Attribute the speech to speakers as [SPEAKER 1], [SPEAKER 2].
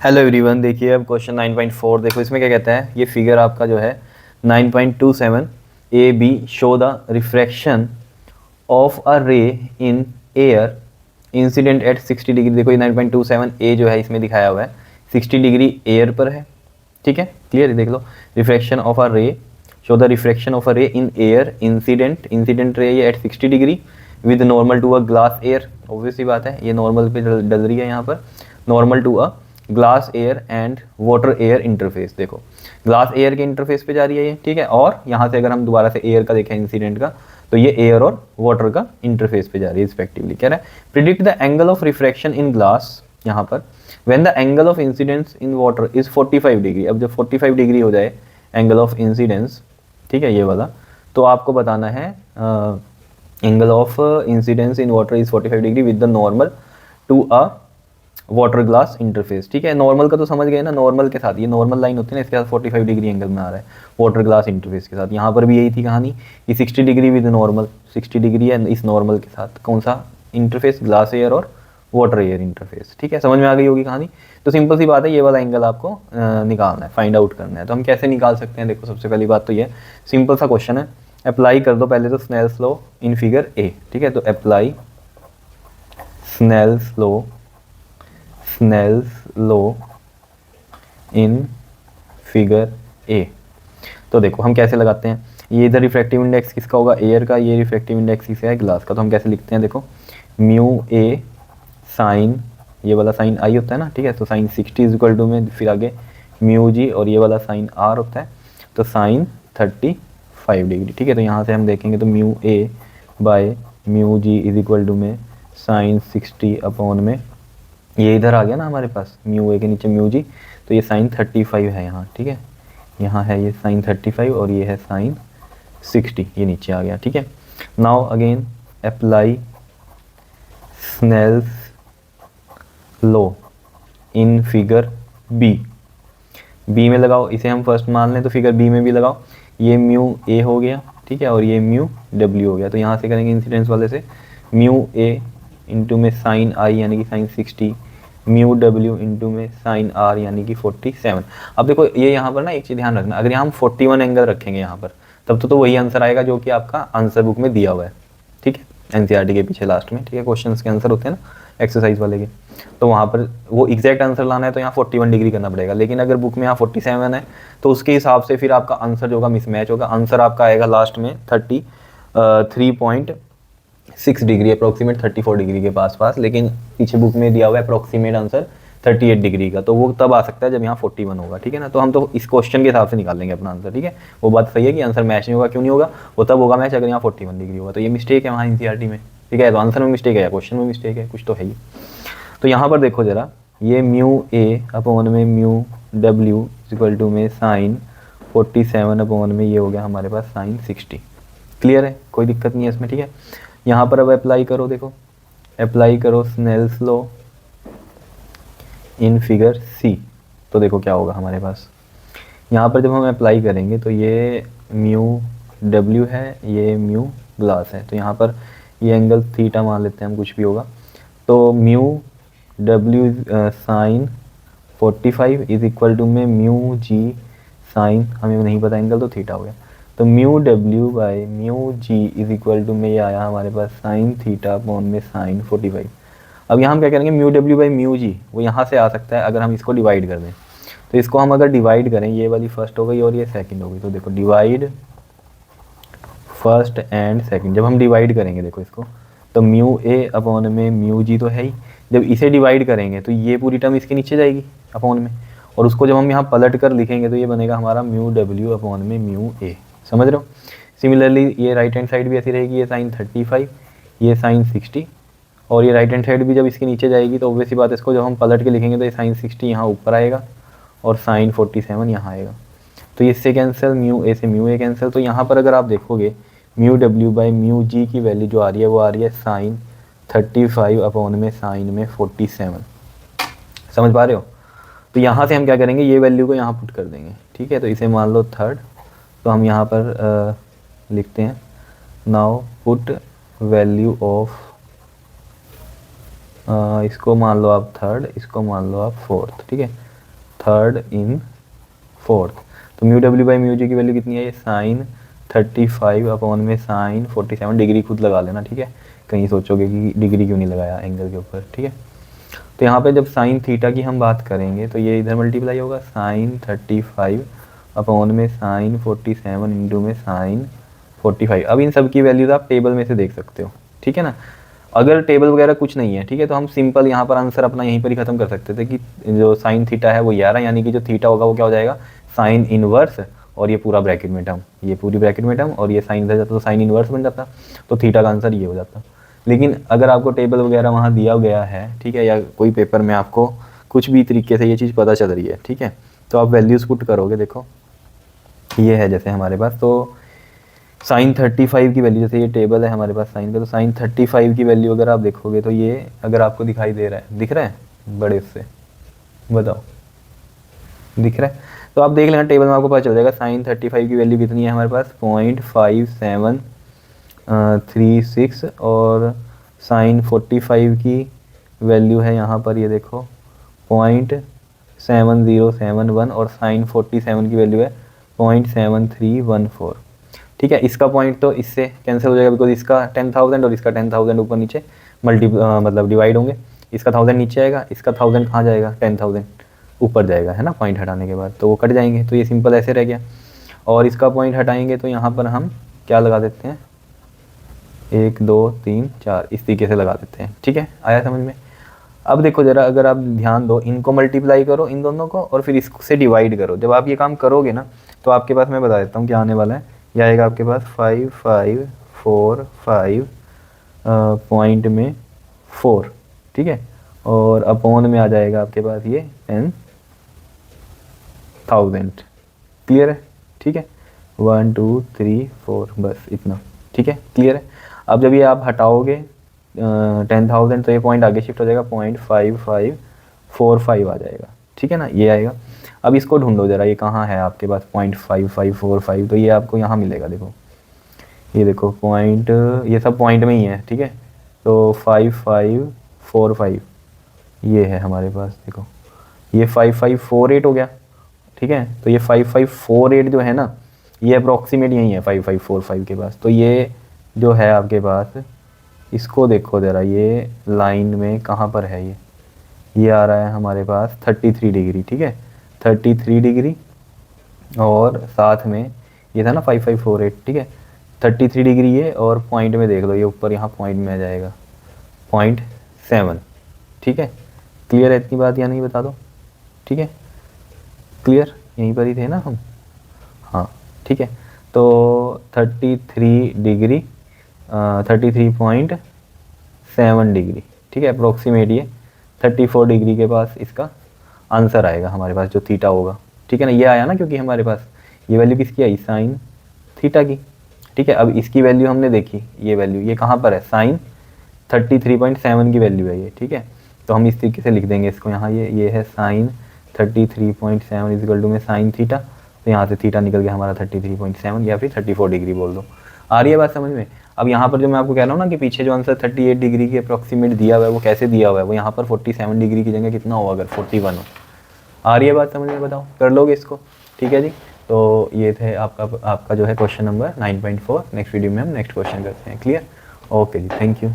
[SPEAKER 1] Hello everyone, देखिए अब question 9.4 देखो, इसमें क्या कहता है। ये फिगर आपका जो है 9.27 A B show the refraction of a ray in air incident at 60 degree. देखो ये 9.27 ए जो है इसमें दिखाया हुआ है 60 डिग्री एयर पर है, ठीक है। क्लियर, देख लो। Refraction of a ray, show the refraction of a ray in air incident ray ये at 60 degree with normal to a glass air. Obvious सी बात है, ये नॉर्मल पे डल रही है यहाँ पर, normal to a glass air and water air interface. देखो ग्लास एयर के इंटरफेस पे जा रही है ये, ठीक है। और यहाँ से अगर हम दोबारा से एयर का देखें इंसिडेंट का, तो ये एयर और वाटर का इंटरफेस पे जा रही है रिस्पेक्टिवली। कह रहा है predict the angle of refraction in glass, यहाँ पर when the angle of incidence in water is 45 degree. अब जब 45 डिग्री हो जाए एंगल ऑफ इंसिडेंस, ठीक है, ये वाला, तो आपको बताना है angle of incidence in water is 45 degree with the normal to a water glass interface. ठीक है, नॉर्मल का तो समझ गए ना, नॉर्मल के साथ ये नॉर्मल लाइन होती है ना, इसके साथ 45 डिग्री एंगल में आ रहा है वाटर ग्लास इंटरफेस के साथ। यहाँ पर भी यही थी कहानी कि 60 डिग्री विद नॉर्मल, 60 डिग्री है इस नॉर्मल के साथ कौन सा इंटरफेस, ग्लास एयर और वाटर एयर इंटरफेस। ठीक है, समझ में आ गई होगी कहानी। तो सिंपल सी बात है, ये वाला एंगल आपको निकालना है, फाइंड आउट करना है। तो हम कैसे निकाल सकते हैं, देखो सबसे पहली बात तो ये सिंपल सा क्वेश्चन है, अप्लाई कर दो पहले तो Snell's law in figure A. ठीक है, तो apply Snell's law in figure A. तो देखो हम कैसे लगाते हैं, ये इधर रिफ्रैक्टिव इंडेक्स किसका होगा, एयर का, ये रिफ्रैक्टिव इंडेक्स किसका है, ग्लास का। तो हम कैसे लिखते हैं, देखो म्यू ए साइन, ये वाला साइन आई होता है ना, ठीक है। तो साइन 60 इज इक्वल टू में फिर आगे म्यू जी, और ये वाला साइन आर होता है, तो साइन 35 डिग्री। ठीक है, तो यहाँ से हम देखेंगे तो mu a by mu g is equal to में साइन 60 अपॉन में, ये इधर आ गया ना हमारे पास म्यू ए के नीचे म्यू जी, तो ये साइन 35 है यहाँ। ठीक है, यहाँ है ये साइन 35 और ये है साइन 60, ये नीचे आ गया। ठीक है, now again apply Snell's law in figure B. B में लगाओ, इसे हम फर्स्ट मान लें तो फिगर बी में भी लगाओ। ये म्यू ए हो गया, ठीक है, और ये म्यू डब्ल्यू हो गया। तो यहाँ से करेंगे इंसिडेंस वाले से, म्यू ए इंटू में साइन आई यानी कि साइन 60, म्यू डब्ल्यू इंटू में साइन आर यानी कि 47। अब देखो ये यहाँ पर ना एक चीज़ ध्यान रखना, अगर यहाँ हम 41 एंगल रखेंगे यहाँ पर, तब तो वही आंसर आएगा जो कि आपका आंसर बुक में दिया हुआ है। ठीक है, एनसीईआरटी के पीछे लास्ट में, ठीक है, क्वेश्चंस के आंसर होते हैं ना एक्सरसाइज वाले के, तो वहाँ पर वो एग्जैक्ट आंसर लाना है तो यहाँ 41 डिग्री करना पड़ेगा। लेकिन अगर बुक में यहाँ 47 है तो उसके हिसाब से फिर आपका आंसर जो होगा मिसमैच होगा। आंसर आपका आएगा लास्ट में 33.6 डिग्री, अप्रोक्सीमेट 34 डिग्री के पास, लेकिन पीछे बुक में दिया हुआ है अप्रोक्सीमेट आंसर 38 डिग्री का, तो वो तब आ सकता है जब यहाँ 41 होगा। ठीक है ना, तो हम तो इस क्वेश्चन के हिसाब से निकाल लेंगे अपना आंसर। ठीक है, वो बात सही है कि आंसर मैच नहीं होगा, क्यों नहीं होगा, वो तब होगा मैच अगर यहाँ 41 डिग्री होगा। तो ये मिस्टेक है वहाँ एनसीईआरटी में। ठीक है, तो आंसर में मिस्टेक है या क्वेश्चन में मिस्टेक है, कुछ तो है ही। तो यहाँ पर देखो जरा, ये म्यू ए अपॉन में म्यू डब्ल्यू इक्वल टू में साइन 47 अपॉन में ये हो गया हमारे पास साइन 60। क्लियर है, कोई दिक्कत नहीं है इसमें। ठीक है, यहाँ पर अब अप्लाई करो, देखो अप्लाई करो स्नेल्स लॉ इन फिगर सी। तो देखो क्या होगा हमारे पास, यहाँ पर जब हम अप्लाई करेंगे तो ये म्यू डब्ल्यू है, ये म्यू ग्लास है, तो यहाँ पर ये एंगल थीटा मान लेते हैं हम, कुछ भी होगा। तो म्यू डब्ल्यू साइन 45 इज इक्वल टू में म्यू जी साइन, हमें नहीं पता एंगल, तो थीटा हो गया। तो म्यू डब्ल्यू by mu g is equal to में ये आया हमारे पास साइन थीटा अपॉन में साइन 45। अब यहाँ हम क्या करेंगे, म्यू डब्ल्यू बाई म्यू जी वो यहाँ से आ सकता है अगर हम इसको डिवाइड कर दें। तो इसको हम अगर डिवाइड करें, ये वाली फर्स्ट हो गई और ये सेकंड हो गई, तो देखो डिवाइड फर्स्ट एंड सेकंड, जब हम डिवाइड करेंगे देखो इसको, तो म्यू ए अपॉन में म्यू जी तो है ही, जब इसे डिवाइड करेंगे तो ये पूरी टर्म इसके नीचे जाएगी अपॉन में, और उसको जब हम यहाँ पलट कर लिखेंगे तो ये बनेगा हमारा म्यू डब्ल्यू अपॉन में म्यू ए। समझ रहे हो। सिमिलरली ये राइट हैंड साइड भी ऐसी रहेगी, ये साइन 35, ये साइन 60, और ये राइट हैंड साइड भी जब इसके नीचे जाएगी तो ऑब्वियस सी बात है, इसको जब हम पलट के लिखेंगे तो ये साइन 60 यहाँ ऊपर आएगा और साइन 47 यहाँ आएगा। तो इससे कैंसिल, म्यू ए से म्यू ए कैंसिल। तो यहाँ पर अगर आप देखोगे म्यू डब्ल्यू बाई म्यू जी की वैल्यू जो आ रही है वो आ रही है साइन 35 अपॉन में साइन में 47। समझ पा रहे हो। तो यहाँ से हम क्या करेंगे, ये वैल्यू को यहाँ पुट कर देंगे। ठीक है, तो इसे मान लो थर्ड, तो हम यहाँ पर लिखते हैं नाउ पुट वैल्यू ऑफ, इसको मान लो आप थर्ड, इसको मान लो आप फोर्थ। ठीक है, थर्ड इन फोर्थ। तो म्यू डब्ल्यू बाई म्यू जी की वैल्यू कितनी है, ये साइन 35 अपॉन में साइन 47, डिग्री खुद लगा लेना, ठीक है, कहीं सोचोगे कि डिग्री क्यों नहीं लगाया एंगल के ऊपर, ठीक है। तो यहाँ पे जब साइन थीटा की हम बात करेंगे तो ये इधर मल्टीप्लाई होगा साइन 35 अपॉन में साइन 47 इंटू में साइन 45। अब इन सब की वैल्यूज आप टेबल में से देख सकते हो, ठीक है ना। अगर टेबल वगैरह कुछ नहीं है, ठीक है, तो हम सिंपल यहाँ पर आंसर अपना यहीं पर ही खत्म कर सकते थे कि जो साइन थीटा है वो 11, यानी कि जो थीटा होगा वो क्या हो जाएगा, साइन इनवर्स, और ये पूरा ब्रैकेट में टर्म, ये पूरी ब्रैकेट में टर्म, और ये साइन इधर जाता तो साइन इनवर्स बन जाता, तो थीटा का आंसर ये हो जाता। लेकिन अगर आपको टेबल वगैरह वहाँ दिया गया है, ठीक है, या कोई पेपर में आपको कुछ भी तरीके से ये चीज़ पता चल रही है, ठीक है, तो आप वैल्यूज़ पुट करोगे, देखो ये है जैसे हमारे पास, तो साइन 35 की वैल्यू, जैसे ये टेबल है हमारे पास साइन का, तो साइन 35 की वैल्यू अगर आप देखोगे तो ये अगर आपको दिखाई दे रहा है, दिख रहा है बड़े से, बताओ दिख रहा है, तो आप देख लेना टेबल में आपको पता चल जाएगा साइन 35 की वैल्यू कितनी है हमारे पास 0.5736, और साइन 45 की वैल्यू है यहाँ पर, ये देखो 0.7071, और साइन 47 की वैल्यू है 0.7314, ठीक है। इसका पॉइंट तो इससे कैंसिल हो जाएगा, बिकॉज इसका 10,000 और इसका 10,000 ऊपर नीचे मतलब डिवाइड होंगे, इसका 1000 नीचे आएगा, इसका 1000 कहाँ जाएगा, 10,000 ऊपर जाएगा, है ना, पॉइंट हटाने के बाद, तो वो कट जाएंगे, तो ये सिंपल ऐसे रह गया। और इसका पॉइंट हटाएंगे तो यहाँ पर हम क्या लगा देते हैं, 1 2 3 4 इस तरीके से लगा देते हैं, ठीक है, आया समझ में। अब देखो ज़रा, अगर आप ध्यान दो, इनको मल्टीप्लाई करो इन दोनों को, और फिर इससे डिवाइड करो। जब आप ये काम करोगे ना, तो आपके पास मैं बता देता हूँ क्या आने वाला है, यह आएगा आपके पास 5545 पॉइंट में 4, ठीक है, और अपॉन में आ जाएगा आपके पास ये 10,000, क्लियर है, ठीक है, 1 2 3 4 बस इतना, ठीक है, क्लियर है। अब जब ये आप हटाओगे 10,000 तो ये पॉइंट आगे शिफ्ट हो जाएगा, 0.5545 आ जाएगा, ठीक है ना, ये आएगा। अब इसको ढूंढो ज़रा, ये कहाँ है आपके पास 0.5545, तो ये आपको यहाँ मिलेगा, देखो ये देखो पॉइंट, ये सब पॉइंट में ही है, ठीक है, तो 5545 ये है हमारे पास, देखो ये 5548 हो गया, ठीक है, तो ये 5548 जो है ना, ये अप्रॉक्सीमेट यही है 5545 के पास। तो ये जो है आपके पास, इसको देखो ज़रा, ये लाइन में कहाँ पर है, ये आ रहा है हमारे पास 33 डिग्री, ठीक है, 33 डिग्री, और साथ में ये था ना 5548, ठीक है, 33 डिग्री ये, और पॉइंट में देख लो, ये ऊपर यहाँ पॉइंट में आ जाएगा 0.7, ठीक है, क्लियर है इतनी बात या नहीं, बता दो, ठीक है, क्लियर, यहीं पर ही थे ना हम, हाँ, ठीक है। तो 33 डिग्री 33.7 डिग्री, ठीक है, अप्रोक्सीमेट ये 34 डिग्री के पास इसका आंसर आएगा हमारे पास, जो थीटा होगा, ठीक है ना, ये आया ना, क्योंकि हमारे पास ये वैल्यू किसकी आई, साइन थीटा की, ठीक है। अब इसकी वैल्यू हमने देखी, ये वैल्यू ये कहाँ पर है, साइन 33.7 की वैल्यू है ये, ठीक है, तो हम इस तरीके से लिख देंगे इसको यहाँ, ये है साइन 33.7 इक्वल टू में साइन थीटा, तो यहाँ से थीटा निकल गया हमारा 33.7, या फिर 34 डिग्री बोल दो। आ रही है बात समझ में। अब यहाँ पर जो मैं आपको कह रहा हूँ ना कि पीछे जो आंसर 38 डिग्री के अप्रॉक्सीमेट दिया हुआ है, वो कैसे दिया हुआ है, वो यहाँ पर 47 डिग्री की जगह कितना होगा, अगर 41 हो। आ रही है बात समझ में, बताओ, कर लोगे इसको, ठीक है जी। तो ये थे आपका जो है क्वेश्चन नंबर 9.4। नेक्स्ट वीडियो में हम नेक्स्ट क्वेश्चन करते हैं, क्लियर, ओके जी, थैंक यू।